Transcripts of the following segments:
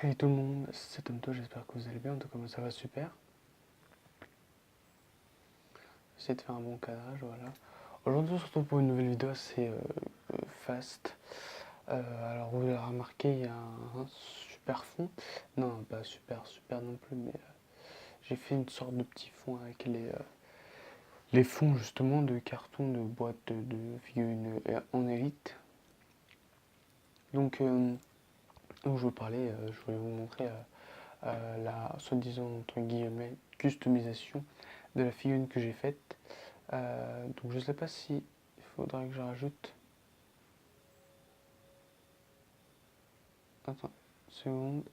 Hey tout le monde, c'est Tomto, j'espère que vous allez bien, en tout cas moi ça va super. J'essaie de faire un bon cadrage, voilà. Aujourd'hui on se retrouve pour une nouvelle vidéo assez fast. Alors vous l'avez remarqué, il y a un super fond. Non, pas super non plus, mais j'ai fait une sorte de petit fond avec les fonds justement de carton de boîte de figurines en élite. Donc je vous parlais, je voulais vous montrer la soi-disant entre guillemets customisation de la figurine que j'ai faite. Donc je sais pas si il faudrait que je rajoute. Attends, une seconde.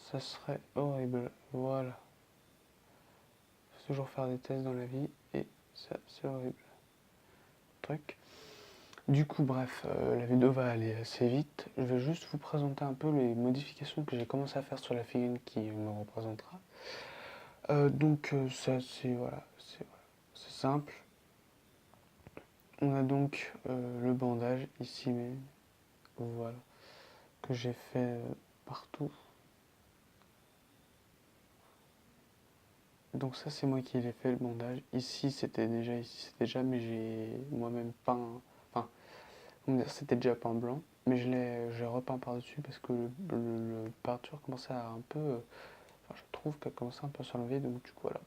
Ça serait horrible. Voilà. Faut toujours faire des tests dans la vie et ça c'est horrible. Truc. Du coup, bref, la vidéo va aller assez vite. Je vais juste vous présenter un peu les modifications que j'ai commencé à faire sur la figurine qui me représentera. Ça c'est voilà, c'est simple. On a donc le bandage ici, mais voilà, que j'ai fait partout. Donc ça c'est moi qui l'ai fait le bandage. Ici c'était déjà, mais j'ai moi-même peint, enfin, comment dire, c'était déjà peint blanc, mais j'ai repeint par-dessus parce que le peinture commençait à un peu, enfin je trouve qu'elle commençait un peu à s'enlever, donc du coup voilà,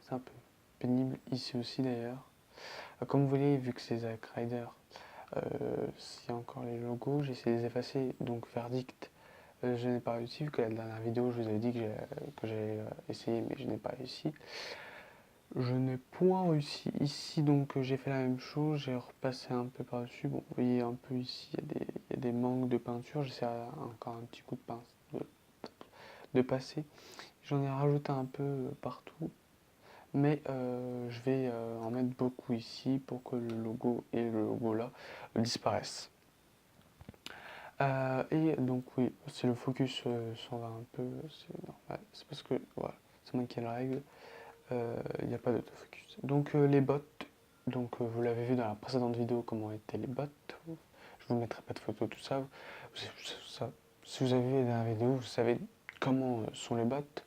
c'est un peu pénible ici aussi d'ailleurs. Comme vous voyez, vu que c'est Zack Ryder, s'il y a encore les logos, j'ai essayé de les effacer, donc verdict. Je n'ai pas réussi, vu que la dernière vidéo, je vous avais dit que j'allais essayer, mais je n'ai pas réussi. Je n'ai point réussi ici, donc j'ai fait la même chose, j'ai repassé un peu par-dessus. Bon, vous voyez un peu ici, il y a des manques de peinture, j'essaie encore un petit coup de pince de passer. J'en ai rajouté un peu partout, mais je vais en mettre beaucoup ici pour que le logo et le logo là disparaissent. Et donc oui, si le focus s'en va un peu, c'est normal. C'est parce que voilà, c'est moi qui ai la règle. Il n'y a pas d'autofocus. Donc les bottes, donc vous l'avez vu dans la précédente vidéo comment étaient les bottes. Je vous mettrai pas de photos, tout ça. Si vous avez vu la dernière vidéo, vous savez comment sont les bottes.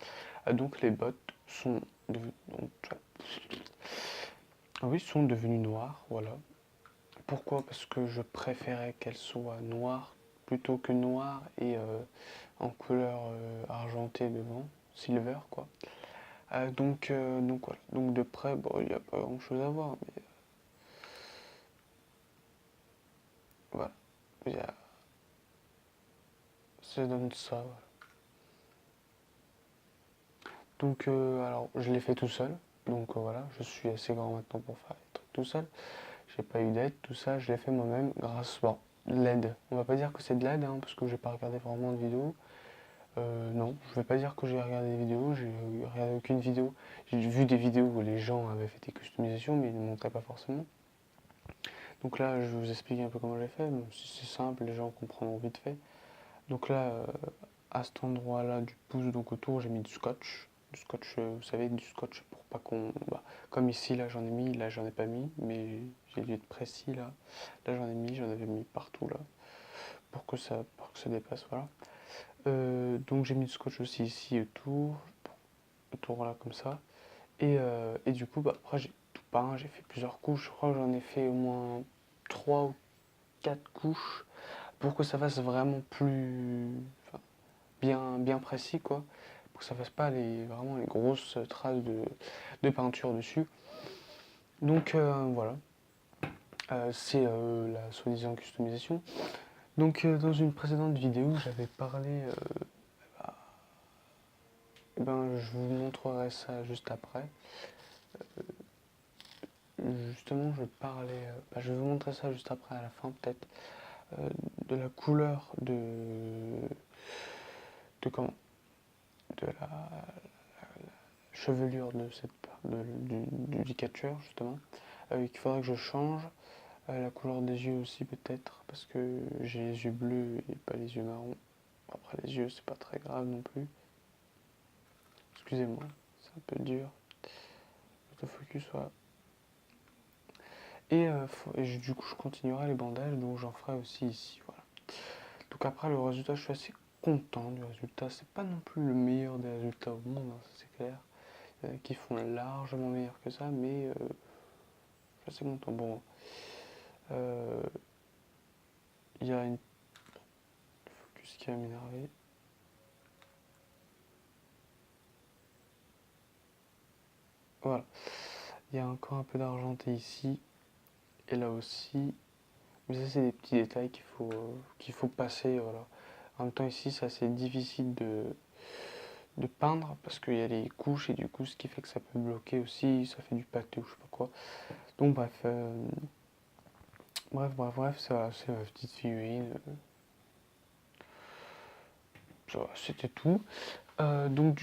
Donc les bottes sont devenues, oui, sont devenues noires, voilà. Pourquoi? Parce que je préférais qu'elles soient noires plutôt que noires et en couleur argentée devant, silver quoi. Donc voilà. Donc de près, bon, il n'y a pas grand chose à voir, mais voilà. Il y a... Ça donne ça. Voilà. Donc alors je l'ai fait tout seul. Donc voilà, je suis assez grand maintenant pour faire les trucs tout seul. J'ai pas eu d'aide, tout ça, je l'ai fait moi-même grâce à l'aide. On va pas dire que c'est de l'aide, hein, parce que j'ai pas regardé vraiment de vidéos. Non, je vais pas dire que j'ai regardé des vidéos, j'ai regardé aucune vidéo. J'ai vu des vidéos où les gens avaient fait des customisations, mais ils ne montraient pas forcément. Donc là, je vais vous expliquer un peu comment j'ai fait. Bon, c'est simple, les gens comprendront vite fait. Donc là, à cet endroit-là du pouce, donc autour, j'ai mis du scotch. Du scotch, vous savez, du scotch pour pas qu'on... Bah, comme ici, là, j'en ai mis, là, j'en ai pas mis, mais j'ai dû être précis, là. Là, j'en ai mis, j'en avais mis partout, là, pour que ça dépasse, voilà. Donc j'ai mis du scotch aussi ici autour là, comme ça. Et du coup, bah, après, j'ai tout peint, j'ai fait plusieurs couches. Je crois que j'en ai fait au moins 3 ou 4 couches pour que ça fasse vraiment plus enfin, bien précis quoi, pour que ça fasse pas vraiment les grosses traces de peinture dessus. Donc voilà, c'est la soi-disant customisation. Donc dans une précédente vidéo j'avais parlé, je vous montrerai ça juste après. Justement je parlais, je vais vous montrer ça juste après à la fin peut-être, de la couleur de comment de la chevelure de du catcheur justement, qu'il faudrait que je change. La couleur des yeux aussi peut-être, parce que j'ai les yeux bleus et pas les yeux marrons. Après les yeux c'est pas très grave non plus. Excusez-moi, c'est un peu dur. L'autofocus, voilà. Du coup, je continuerai les bandages, donc j'en ferai aussi ici. Voilà. Donc après, le résultat, je suis assez content du résultat. C'est pas non plus le meilleur des résultats au monde, hein, ça c'est clair. Il y en a qui font largement meilleur que ça, mais je suis assez content. Bon, il y a une focus qui va m'énerver. Voilà. Il y a encore un peu d'argenté ici, et là aussi. Mais ça, c'est des petits détails qu'il faut passer, voilà. En même temps, ici, c'est assez difficile de peindre parce qu'il y a les couches et du coup, ce qui fait que ça peut bloquer aussi, ça fait du pâté ou je sais pas quoi. Donc, bref, ça, c'est ma petite figurine. C'était tout. Donc,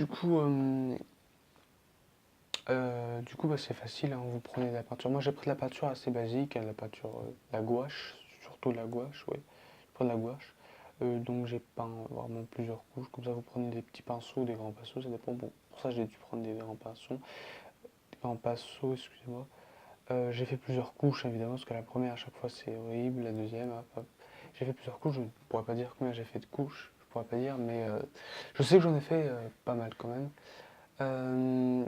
bah, c'est facile, hein, vous prenez de la peinture. Moi, j'ai pris de la peinture assez basique, hein, de la peinture, la gouache, surtout la gouache, ouais. Je prends de la gouache. Donc j'ai peint vraiment plusieurs couches. Comme ça, vous prenez des petits pinceaux, des grands pinceaux, ça dépend. Bon, pour ça, j'ai dû prendre des grands pinceaux. Des grands pinceaux, excusez-moi. J'ai fait plusieurs couches, évidemment, parce que la première, à chaque fois, c'est horrible. La deuxième, hop, hop. J'ai fait plusieurs couches. Je ne pourrais pas dire combien j'ai fait de couches. Je pourrais pas dire, mais je sais que j'en ai fait pas mal quand même. Euh,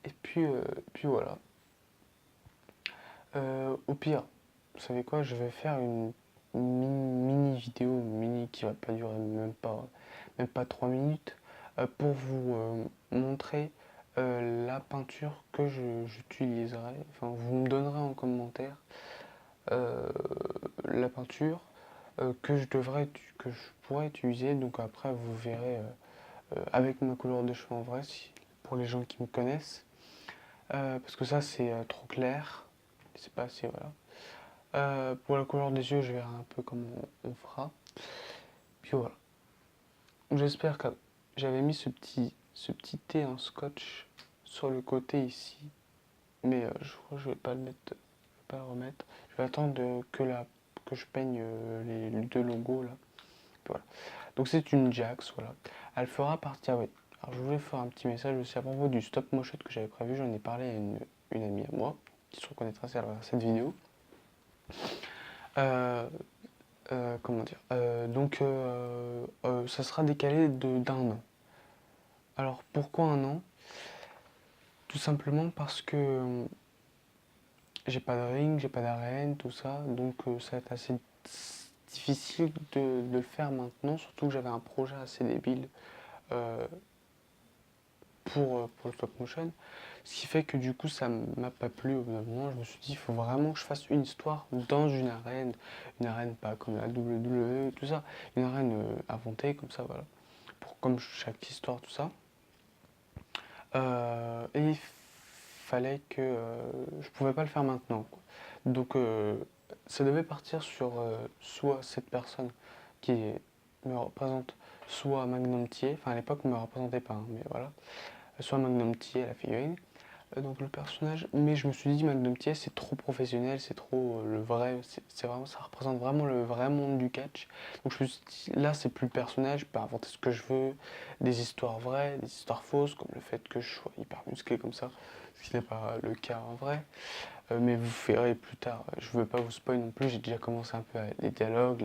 et puis voilà. Au pire, vous savez quoi, je vais faire une mini vidéo, mini qui va pas durer même pas 3 minutes, pour vous montrer la peinture que j'utiliserai. Enfin, vous me donnerez en commentaire euh, la peinture que je pourrais utiliser. Donc après, vous verrez avec ma couleur de cheveux en vrai, pour les gens qui me connaissent. Parce que ça, c'est trop clair. C'est pas assez, voilà. Pour la couleur des yeux, je verrai un peu comment on fera. Puis voilà. J'espère que j'avais mis ce petit T en scotch sur le côté ici. Mais je crois que je vais pas le mettre, je vais pas le remettre. Je vais attendre que je peigne les deux logos là. Puis voilà. Donc c'est une Jax, voilà. Elle fera partie. Ah oui. Alors je voulais faire un petit message aussi à propos du stop motion que j'avais prévu. J'en ai parlé à une amie à moi qui se reconnaîtra à cette vidéo. Comment dire ça sera décalé d'un an. Alors pourquoi un an? Tout simplement parce que j'ai pas de ring, j'ai pas d'arène, tout ça, donc ça va être assez difficile de le faire maintenant, surtout que j'avais un projet assez débile euh, pour le stop motion. Ce qui fait que du coup ça m'a pas plu au bout d'un moment. Je me suis dit il faut vraiment que je fasse une histoire dans une arène pas comme la WWE, tout ça, une arène inventée comme ça, voilà. Comme chaque histoire, tout ça. Et il fallait que je pouvais pas le faire maintenant, quoi. Donc ça devait partir sur soit cette personne qui me représente, soit Magnum Thier, enfin à l'époque ne me représentait pas, hein, mais voilà, soit Magnum Thier, la figurine, donc le personnage, mais je me suis dit Magnum Thier c'est trop professionnel, c'est trop le vrai, c'est vraiment, ça représente vraiment le vrai monde du catch. Donc je me suis dit là c'est plus le personnage, je peux inventer ce que je veux, des histoires vraies, des histoires fausses, comme le fait que je sois hyper musclé comme ça, ce qui n'est pas le cas en vrai. Mais vous verrez plus tard, je veux pas vous spoil non plus, j'ai déjà commencé un peu les dialogues,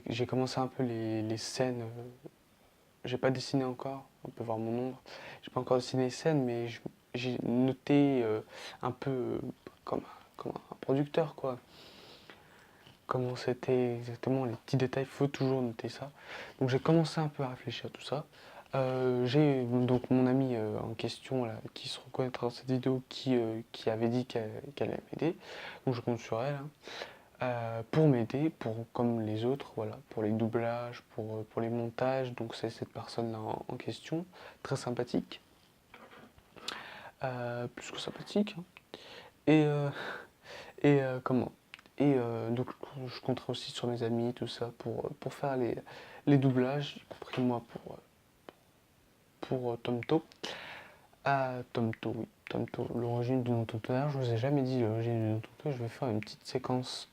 j'ai commencé un peu les scènes, j'ai pas dessiné encore, on peut voir mon ombre, j'ai pas encore dessiné les scènes, mais j'ai noté un peu comme, comme un producteur, quoi. Comment c'était exactement, les petits détails, il faut toujours noter ça. Donc j'ai commencé un peu à réfléchir à tout ça. J'ai donc mon ami en question là, qui se reconnaîtra dans cette vidéo qui avait dit qu'elle allait m'aider. Donc je compte sur elle, hein, pour m'aider, comme les autres, voilà, pour les doublages, pour les montages. Donc c'est cette personne là en question, très sympathique, plus que sympathique, hein. Et, comment donc je compterai aussi sur mes amis, tout ça, pour faire les doublages, y compris moi pour Tomto. Ah, Tomto, oui, Tomto, l'origine de notre tonnerre, je vous ai jamais dit l'origine de notre tonnerre, je vais faire une petite séquence,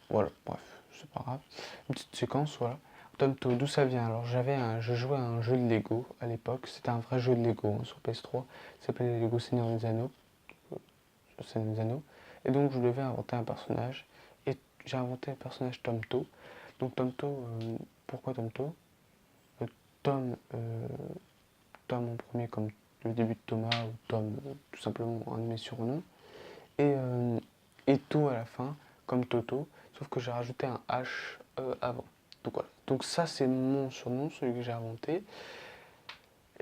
voilà, bref, c'est pas grave, une petite séquence, voilà. Tomto, d'où ça vient? Alors je jouais à un jeu de Lego à l'époque, c'était un vrai jeu de Lego, hein, sur PS3, il s'appelait Lego Seigneur des Anneaux. le Seigneur des Anneaux. Et donc je devais inventer un personnage. Et j'ai inventé le personnage Tomto. Donc Tomto, pourquoi Tomto? Euh, Tom, Tom en premier comme le début de Thomas, ou Tom tout simplement un de mes surnoms. Et To à la fin, comme Toto, sauf que j'ai rajouté un H avant. Donc voilà. Donc ça c'est mon surnom, celui que j'ai inventé.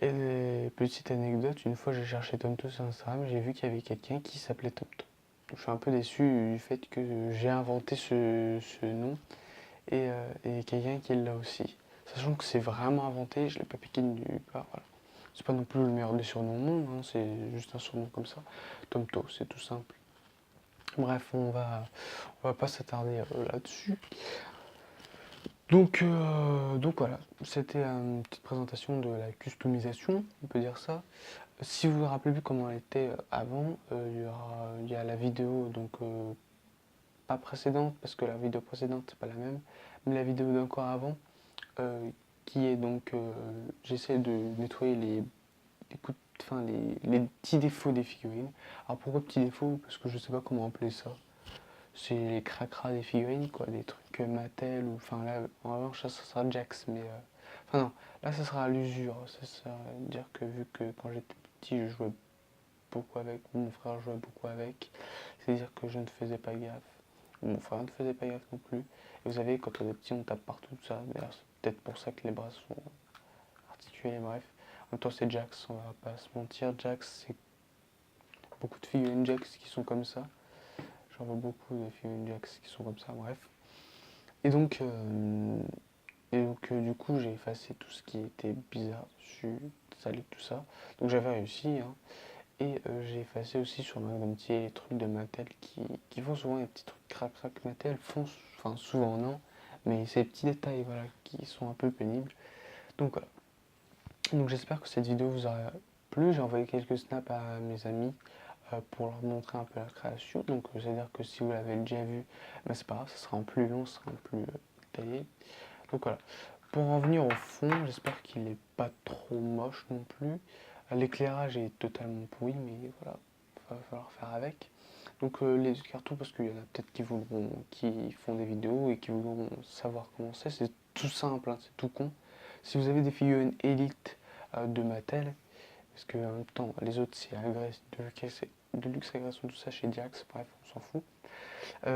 Et petite anecdote, une fois j'ai cherché Tomto sur Instagram, j'ai vu qu'il y avait quelqu'un qui s'appelait Tomto. Donc je suis un peu déçu du fait que j'ai inventé ce nom et quelqu'un qui l'a aussi. Sachant que c'est vraiment inventé, je l'ai pas piqué de nulle part. Voilà. C'est pas non plus le meilleur des surnoms au monde, hein, c'est juste un surnom comme ça. Tomto, c'est tout simple. Bref, on va pas s'attarder là-dessus. Donc voilà, c'était une petite présentation de la customisation, on peut dire ça. Si vous vous rappelez plus comment elle était avant, il y a la vidéo, donc pas précédente, parce que la vidéo précédente c'est pas la même, mais la vidéo d'encore avant, euh, qui est donc, j'essaie de nettoyer les petits défauts des figurines. Alors pourquoi petits défauts? Parce que je sais pas comment appeler ça. C'est les cracras des figurines, quoi, des trucs Mattel, ou enfin là, en revanche, ça sera Jax, mais. Enfin non, là, ça sera à l'usure. Ça veut dire que vu que quand j'étais petit, je jouais beaucoup avec, mon frère jouait beaucoup avec, c'est-à-dire que je ne faisais pas gaffe. Mon frère ne faisait pas gaffe non plus. Et vous savez, quand on est petit, on tape partout, tout ça. D'ailleurs, c'est peut-être pour ça que les bras sont articulés, bref. En même temps, c'est Jax, on va pas se mentir. Jax, c'est beaucoup de figurines Jax qui sont comme ça. J'en vois beaucoup de figurines Jax qui sont comme ça, bref. Et donc, du coup, j'ai effacé tout ce qui était bizarre dessus, sale tout ça. Donc j'avais réussi, hein. Et j'ai effacé aussi sur Magnumtier les trucs de Mattel qui font souvent les petits trucs crac-crac. Mattel font, enfin souvent non, mais c'est les petits détails voilà, qui sont un peu pénibles. Donc voilà. Donc j'espère que cette vidéo vous aura plu. J'ai envoyé quelques snaps à mes amis pour leur montrer un peu la création. Donc c'est-à-dire que si vous l'avez déjà vu, ben, c'est pas grave, ça sera en plus long, ça sera en plus détaillé. Donc voilà. Pour en venir au fond, j'espère qu'il n'est pas trop moche non plus. L'éclairage est totalement pourri, mais voilà, il va falloir faire avec. Donc les cartons, parce qu'il y en a peut-être qui font des vidéos et qui voudront savoir comment c'est tout simple, hein, c'est tout con. Si vous avez des figurines Elite de Mattel, parce que en même temps les autres c'est Deluxe Agression, tout ça chez Diax, bref, on s'en fout.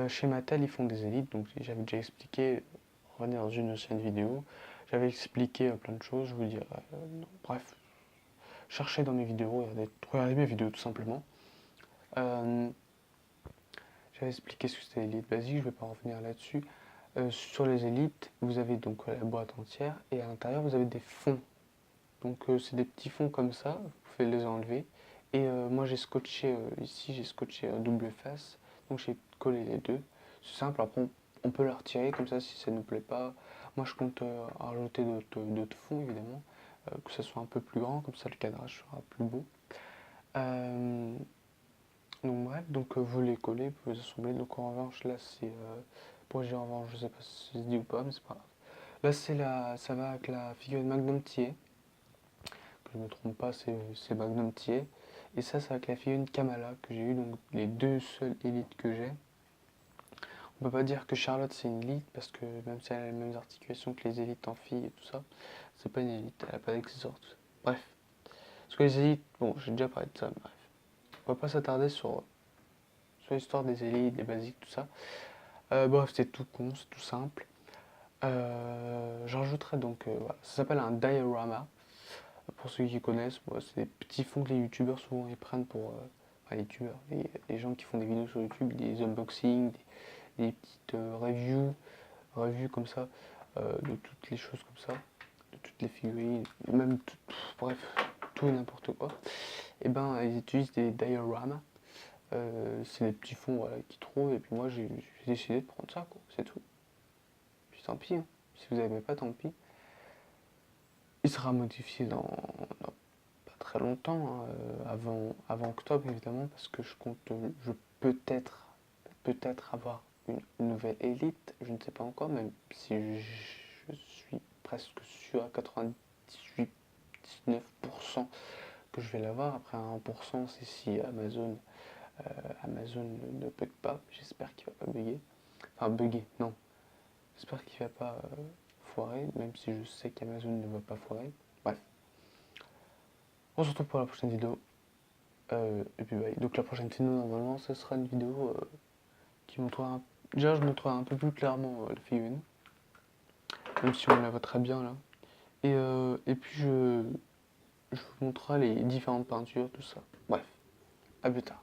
Chez Mattel ils font des élites, donc j'avais déjà expliqué, revenir dans une ancienne vidéo, j'avais expliqué plein de choses, je vous dirais, bref, cherchez dans mes vidéos, regardez mes vidéos tout simplement. Euh, J'avais expliqué ce que c'était l'élite basique, je ne vais pas revenir là-dessus. Sur les élites, vous avez donc la boîte entière et à l'intérieur vous avez des fonds. Donc c'est des petits fonds comme ça, vous pouvez les enlever. Et moi j'ai scotché ici, j'ai scotché double face, donc j'ai collé les deux. C'est simple, après on peut la retirer comme ça si ça ne nous plaît pas. Moi je compte rajouter d'autres fonds évidemment, que ça soit un peu plus grand, comme ça le cadrage sera plus beau. Donc bref, donc vous les collez, vous les assemblez. Donc en revanche là c'est pour dire en revanche, je sais pas si ça se dit ou pas, mais c'est pas grave. Là ça va avec la figurine Magnum Thier, que je me trompe pas, c'est Magnum Thier. Et ça c'est avec la figurine Kamala que j'ai eu, donc les deux seules élites que j'ai. On peut pas dire que Charlotte c'est une élite parce que même si elle a les mêmes articulations que les élites en filles et tout ça, c'est pas une élite, elle a pas d'accessoires, tout ça. Bref. Parce que les élites, bon j'ai déjà parlé de ça, bref. On va pas s'attarder sur l'histoire des élites, des basiques, tout ça. Bref, c'est tout con, c'est tout simple. J'en rajouterai donc, voilà. Ça s'appelle un diorama. Pour ceux qui connaissent, c'est des petits fonds que les youtubeurs souvent ils prennent pour. Enfin, les youtubeurs, les gens qui font des vidéos sur YouTube, des unboxings, des petites reviews comme ça, de toutes les choses comme ça, de toutes les figurines, même bref, tout et n'importe quoi. Et ben, ils utilisent des dioramas. C'est des petits fonds voilà, qu'ils trouvent, et puis moi j'ai décidé de prendre ça, quoi, c'est tout. Puis tant pis, hein. Si vous n'aimez pas, tant pis. Il sera modifié dans pas très longtemps, hein, avant octobre évidemment, parce que je peut-être avoir une nouvelle élite, je ne sais pas encore, même si je suis presque sûr à 98-19% que je vais l'avoir. Après 1%, c'est si Amazon Amazon ne bug pas, j'espère qu'il va pas bugger. Enfin bugger, non. J'espère qu'il va pas foirer, même si je sais qu'Amazon ne va pas foirer. Bref. On se retrouve pour la prochaine vidéo. Et puis bye. Donc la prochaine vidéo normalement ce sera une vidéo qui montrera. Déjà je montrerai un peu plus clairement la fille 1. Même si on la voit très bien là. Et puis je vous montrerai les différentes peintures, tout ça. Bref, à plus tard.